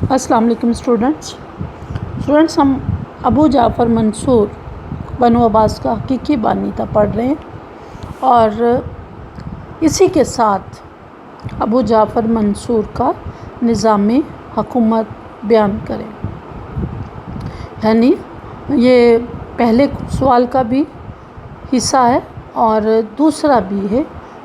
السلام علیکم اسٹوڈنٹس ہم ابو جعفر منصور بنو عباس کا حقیقی بانی تھا پڑھ رہے ہیں، اور اسی کے ساتھ ابو جعفر منصور کا نظام حکومت بیان کریں، یعنی یہ پہلے سوال کا بھی حصہ ہے اور دوسرا بھی ہے،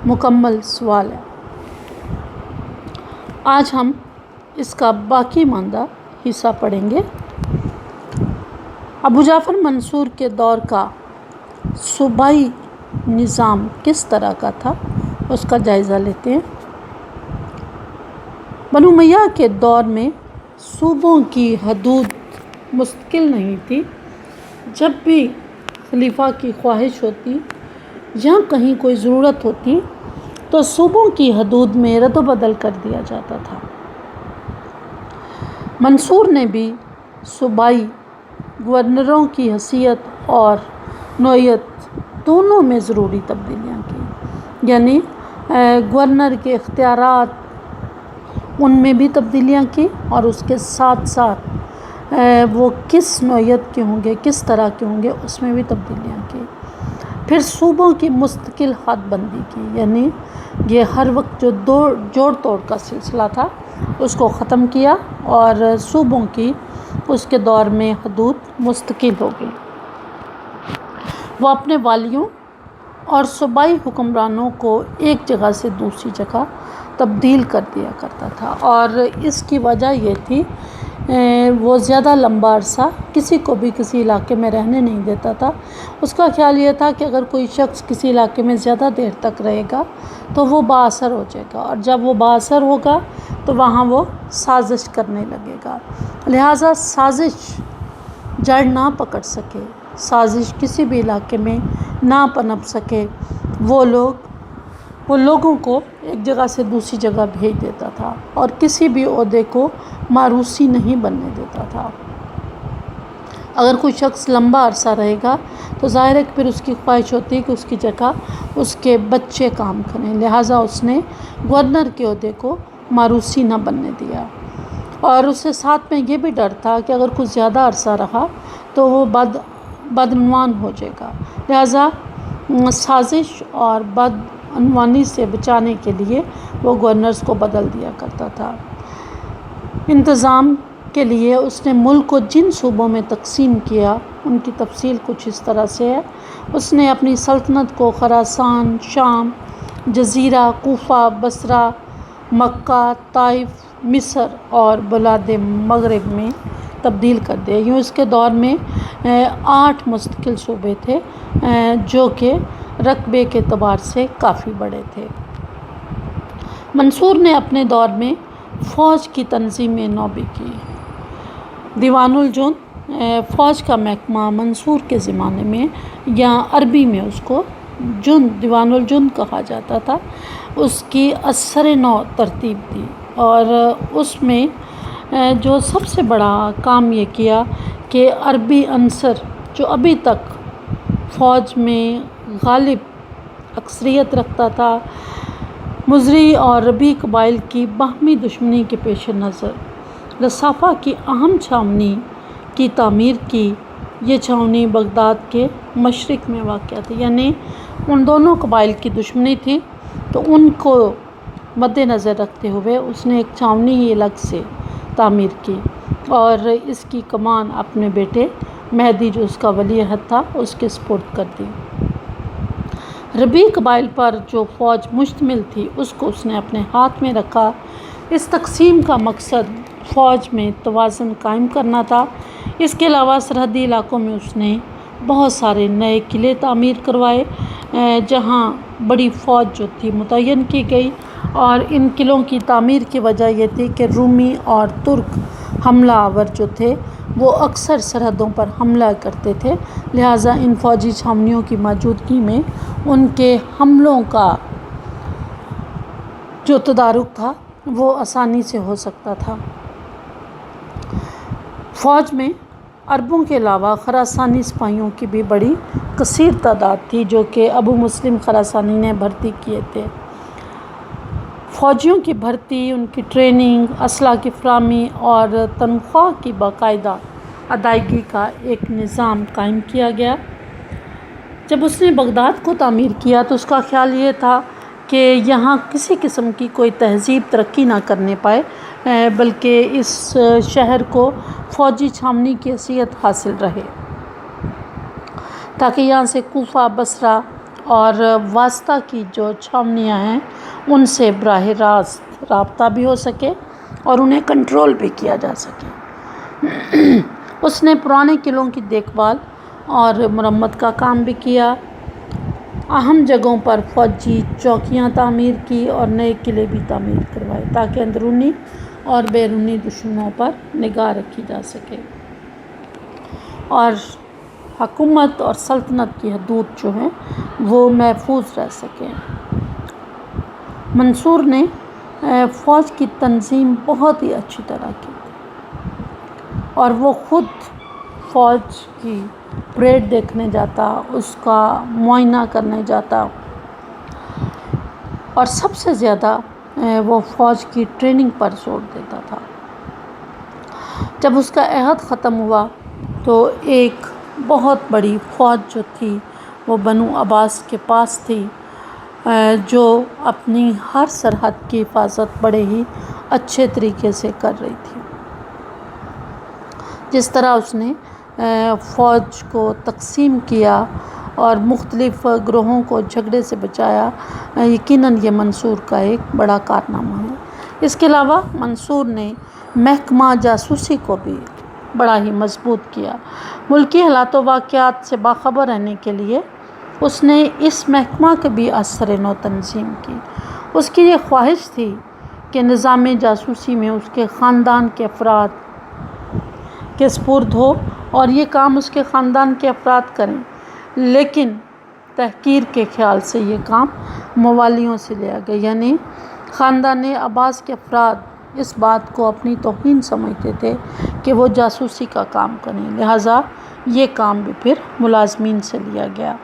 مکمل سوال ہے۔ آج ہم اس کا باقی ماندہ حصہ پڑھیں گے۔ ابو جعفر منصور کے دور کا صوبائی نظام کس طرح کا تھا، اس کا جائزہ لیتے ہیں۔ بنو امیہ کے دور میں صوبوں کی حدود مستقل نہیں تھی۔ جب بھی خلیفہ کی خواہش ہوتی یا کہیں کوئی ضرورت ہوتی تو صوبوں کی حدود میں رد و بدل کر دیا جاتا تھا۔ منصور نے بھی صوبائی گورنروں کی حیثیت اور نوعیت دونوں میں ضروری تبدیلیاں کی، یعنی گورنر کے اختیارات ان میں بھی تبدیلیاں کی، اور اس کے ساتھ ساتھ وہ کس نوعیت کے ہوں گے، کس طرح کے ہوں گے، اس میں بھی تبدیلیاں کی۔ پھر صوبوں کی مستقل حد بندی کی، یعنی یہ ہر وقت جو جوڑ توڑ کا سلسلہ تھا اس کو ختم کیا، اور صوبوں کی اس کے دور میں حدود مستقل ہو گئی۔ وہ اپنے والیوں اور صوبائی حکمرانوں کو ایک جگہ سے دوسری جگہ تبدیل کر دیا کرتا تھا، اور اس کی وجہ یہ تھی وہ زیادہ لمبا عرصہ کسی کو بھی کسی علاقے میں رہنے نہیں دیتا تھا۔ اس کا خیال یہ تھا کہ اگر کوئی شخص کسی علاقے میں زیادہ دیر تک رہے گا تو وہ با اثر ہو جائے گا، اور جب وہ با اثر ہوگا تو وہاں وہ سازش کرنے لگے گا۔ لہٰذا سازش جڑ نہ پکڑ سکے، سازش کسی بھی علاقے میں نہ پنپ سکے، وہ لوگوں کو ایک جگہ سے دوسری جگہ بھیج دیتا تھا، اور کسی بھی عہدے کو موروثی نہیں بننے دیتا تھا۔ اگر کوئی شخص لمبا عرصہ رہے گا تو ظاہر ہے کہ پھر اس کی خواہش ہوتی ہے کہ اس کی جگہ اس کے بچے کام کریں، لہٰذا اس نے گورنر کے عہدے کو موروثی نہ بننے دیا، اور اس سے ساتھ میں یہ بھی ڈر تھا کہ اگر کچھ زیادہ عرصہ رہا تو وہ بدعنوان ہو جائے گا، لہٰذا سازش اور بدعنوانی سے بچانے کے لیے وہ گورنرز کو بدل دیا کرتا تھا۔ انتظام کے لیے اس نے ملک کو جن صوبوں میں تقسیم کیا ان کی تفصیل کچھ اس طرح سے ہے۔ اس نے اپنی سلطنت کو خراسان، شام، جزیرہ، کوفہ، بصرہ، مکہ، طائف، مصر اور بلاد مغرب میں تبدیل کر دیا۔ یوں اس کے دور میں 8 مستقل صوبے تھے جو کہ رقبے کے اعتبار سے کافی بڑے تھے۔ منصور نے اپنے دور میں فوج کی تنظیم نو بھی کی۔ دیوان الجند فوج کا محکمہ منصور کے زمانے میں، یا عربی میں اس کو دیوان الجند کہا جاتا تھا، اس کی اثر نو ترتیب تھی، اور اس میں جو سب سے بڑا کام یہ کیا کہ عربی عنصر جو ابھی تک فوج میں غالب اکثریت رکھتا تھا، مزری اور ربی قبائل کی باہمی دشمنی کے پیش نظر رصافہ کی اہم چھاونی کی تعمیر کی۔ یہ چھاونی بغداد کے مشرق میں واقع تھی، یعنی ان دونوں قبائل کی دشمنی تھی تو ان کو مد نظر رکھتے ہوئے اس نے ایک چھاونی ہی الگ سے تعمیر کی، اور اس کی کمان اپنے بیٹے مہدی جو اس کا ولی عہد تھا اس کے سپرد کر دی۔ ربی قبائل پر جو فوج مشتمل تھی اس کو اس نے اپنے ہاتھ میں رکھا۔ اس تقسیم کا مقصد فوج میں توازن قائم کرنا تھا۔ اس کے علاوہ سرحدی علاقوں میں اس نے بہت سارے نئے قلعے تعمیر کروائے جہاں بڑی فوج جو تھی متعین کی گئی، اور ان قلعوں کی تعمیر کی وجہ یہ تھی کہ رومی اور ترک حملہ آور جو تھے وہ اکثر سرحدوں پر حملہ کرتے تھے، لہٰذا ان فوجی چھاونیوں کی موجودگی میں ان کے حملوں کا جو تدارک تھا وہ آسانی سے ہو سکتا تھا۔ فوج میں عربوں کے علاوہ خراسانی سپاہیوں کی بھی بڑی کثیر تعداد تھی جو کہ ابو مسلم خراسانی نے بھرتی کیے تھے۔ فوجیوں کی بھرتی، ان کی ٹریننگ، اسلحہ کی فراہمی اور تنخواہ کی باقاعدہ ادائیگی کا ایک نظام قائم کیا گیا۔ جب اس نے بغداد کو تعمیر کیا تو اس کا خیال یہ تھا کہ یہاں کسی قسم کی کوئی تہذیب ترقی نہ کرنے پائے، بلکہ اس شہر کو فوجی چھاؤنی کی حیثیت حاصل رہے، تاکہ یہاں سے کوفہ، بصرہ اور واسطہ کی جو چھاؤنیاں ہیں ان سے براہ راست رابطہ بھی ہو سکے اور انہیں کنٹرول بھی کیا جا سکے۔ اس نے پرانے قلعوں کی دیکھ بھال اور مرمت کا کام بھی کیا، اہم جگہوں پر فوجی چوکیاں تعمیر کی اور نئے قلعے بھی تعمیر کروائے، تاکہ اندرونی اور بیرونی دشمنوں پر نگاہ رکھی جا سکے اور حکومت اور سلطنت کی حدود جو ہیں وہ محفوظ رہ سکیں۔ منصور نے فوج کی تنظیم بہت ہی اچھی طرح کی اور وہ خود فوج کی پریڈ دیکھنے جاتا، اس کا معائنہ کرنے جاتا، اور سب سے زیادہ وہ فوج کی ٹریننگ پر زور دیتا تھا۔ جب اس کا عہد ختم ہوا تو ایک بہت بڑی فوج جو تھی وہ بنو عباس کے پاس تھی، جو اپنی ہر سرحد کی حفاظت بڑے ہی اچھے طریقے سے کر رہی تھی۔ جس طرح اس نے فوج کو تقسیم کیا اور مختلف گروہوں کو جھگڑے سے بچایا، یقیناً یہ منصور کا ایک بڑا کارنامہ ہے۔ اس کے علاوہ منصور نے محکمہ جاسوسی کو بھی بڑا ہی مضبوط کیا۔ ملکی حالات و واقعات سے باخبر رہنے کے لیے اس نے اس محکمہ کی بھی اثر نو تنظیم کی۔ اس کی یہ خواہش تھی کہ نظام جاسوسی میں اس کے خاندان کے افراد کے سپرد ہو اور یہ کام اس کے خاندان کے افراد کریں، لیکن تحقیر کے خیال سے یہ کام موالیوں سے لیا گیا، یعنی خاندان عباس کے افراد اس بات کو اپنی توہین سمجھتے تھے کہ وہ جاسوسی کا کام کریں، لہٰذا یہ کام بھی پھر ملازمین سے لیا گیا۔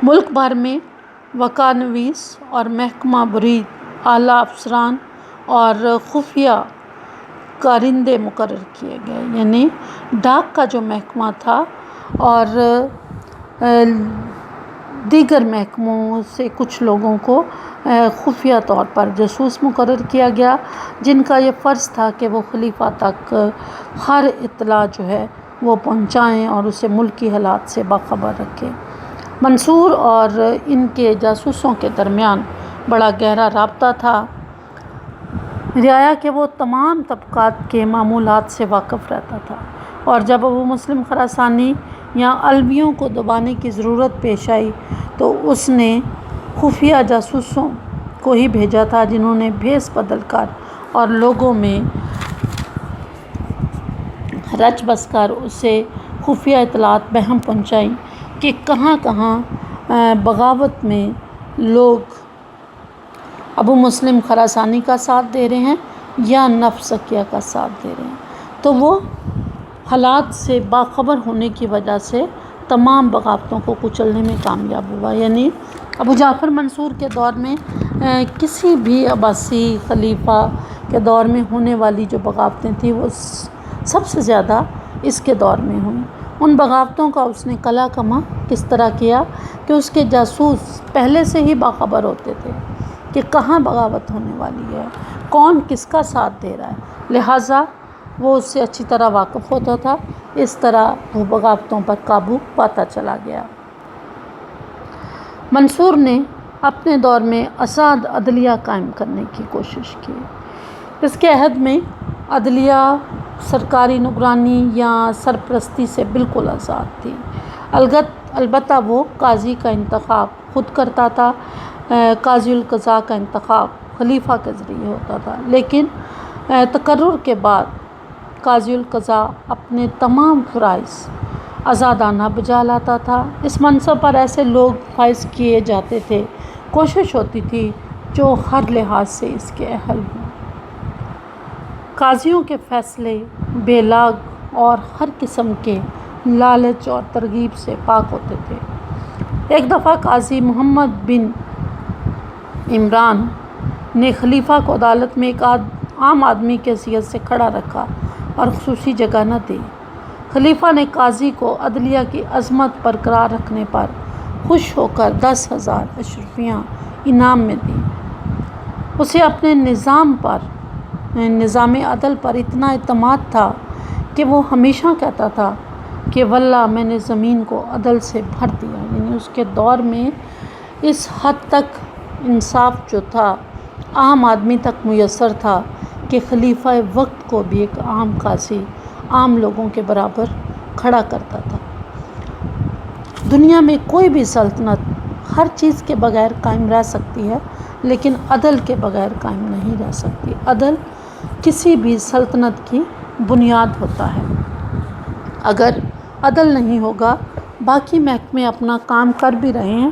ملک بھر میں وقار نویس اور محکمہ برید، اعلیٰ افسران اور خفیہ کارندے مقرر کیے گئے، یعنی ڈاک کا جو محکمہ تھا اور دیگر محکموں سے کچھ لوگوں کو خفیہ طور پر جاسوس مقرر کیا گیا، جن کا یہ فرض تھا کہ وہ خلیفہ تک ہر اطلاع جو ہے وہ پہنچائیں اور اسے ملکی حالات سے باخبر رکھیں۔ منصور اور ان کے جاسوسوں کے درمیان بڑا گہرا رابطہ تھا، رعایا کہ وہ تمام طبقات کے معمولات سے واقف رہتا تھا، اور جب ابو مسلم خراسانی یا علویوں کو دبانے کی ضرورت پیش آئی تو اس نے خفیہ جاسوسوں کو ہی بھیجا تھا، جنہوں نے بھیس بدل کر اور لوگوں میں رچ بس کر اسے خفیہ اطلاعات بہم پہنچائیں کہ کہاں کہاں بغاوت میں لوگ ابو مسلم خراسانی کا ساتھ دے رہے ہیں یا نفس زکیہ کا ساتھ دے رہے ہیں۔ تو وہ حالات سے باخبر ہونے کی وجہ سے تمام بغاوتوں کو کچلنے میں کامیاب ہوا، یعنی ابو جعفر منصور کے دور میں کسی بھی عباسی خلیفہ کے دور میں ہونے والی جو بغاوتیں تھیں وہ سب سے زیادہ اس کے دور میں ہوئیں۔ ان بغاوتوں کا اس نے قلع کما کس طرح کیا کہ اس کے جاسوس پہلے سے ہی باخبر ہوتے تھے کہ کہاں بغاوت ہونے والی ہے، کون کس کا ساتھ دے رہا ہے، لہٰذا وہ اس سے اچھی طرح واقف ہوتا تھا۔ اس طرح وہ بغاوتوں پر قابو پاتا چلا گیا۔ منصور نے اپنے دور میں آزاد عدلیہ قائم کرنے کی کوشش کی۔ اس کے عہد میں عدلیہ سرکاری نگرانی یا سرپرستی سے بالکل آزاد تھی، البتہ وہ قاضی کا انتخاب خود کرتا تھا۔ قاضی القضاء کا انتخاب خلیفہ کے ذریعے ہوتا تھا، لیکن تقرر کے بعد قاضی القضاء اپنے تمام فرائض آزادانہ بجا لاتا تھا۔ اس منصب پر ایسے لوگ فائز کیے جاتے تھے، کوشش ہوتی تھی جو ہر لحاظ سے اس کے اہل ہوں۔ قاضیوں کے فیصلے بے لاگ اور ہر قسم کے لالچ اور ترغیب سے پاک ہوتے تھے۔ ایک دفعہ قاضی محمد بن عمران نے خلیفہ کو عدالت میں ایک عام آدمی کی حیثیت سے کھڑا رکھا اور خصوصی جگہ نہ دی۔ خلیفہ نے قاضی کو عدلیہ کی عظمت برقرار رکھنے پر خوش ہو کر 10,000 اشرفیاں انعام میں دیں۔ اسے اپنے نظام عدل پر اتنا اعتماد تھا کہ وہ ہمیشہ کہتا تھا کہ واللہ میں نے زمین کو عدل سے بھر دیا۔ یعنی اس کے دور میں اس حد تک انصاف جو تھا عام آدمی تک میسر تھا کہ خلیفہ وقت کو بھی ایک عام قاضی عام لوگوں کے برابر کھڑا کرتا تھا۔ دنیا میں کوئی بھی سلطنت ہر چیز کے بغیر قائم رہ سکتی ہے لیکن عدل کے بغیر قائم نہیں رہ سکتی۔ عدل کسی بھی سلطنت کی بنیاد ہوتا ہے۔ اگر عدل نہیں ہوگا، باقی محکمے اپنا کام کر بھی رہے ہیں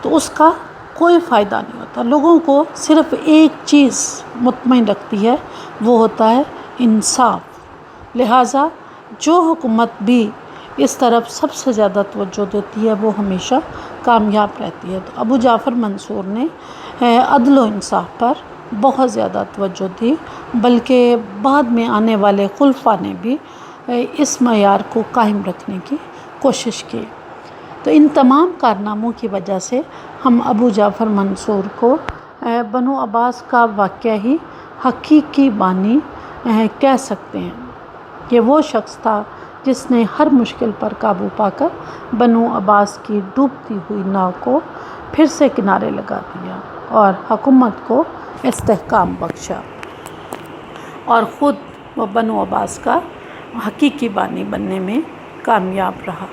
تو اس کا کوئی فائدہ نہیں ہوتا۔ لوگوں کو صرف ایک چیز مطمئن رکھتی ہے، وہ ہوتا ہے انصاف۔ لہٰذا جو حکومت بھی اس طرف سب سے زیادہ توجہ دیتی ہے وہ ہمیشہ کامیاب رہتی ہے۔ تو ابو جعفر منصور نے عدل و انصاف پر بہت زیادہ توجہ دی، بلکہ بعد میں آنے والے خلفاء نے بھی اس معیار کو قائم رکھنے کی کوشش کی۔ تو ان تمام کارناموں کی وجہ سے ہم ابو جعفر منصور کو بنو عباس کا واقعہ ہی حقیقی بانی کہہ سکتے ہیں کہ وہ شخص تھا جس نے ہر مشکل پر قابو پا کر بنو عباس کی ڈوبتی ہوئی ناؤ کو پھر سے کنارے لگا دیا اور حکومت کو استحکام بخشا، اور خود وہ بنو عباس کا حقیقی بانی بننے میں کامیاب رہا۔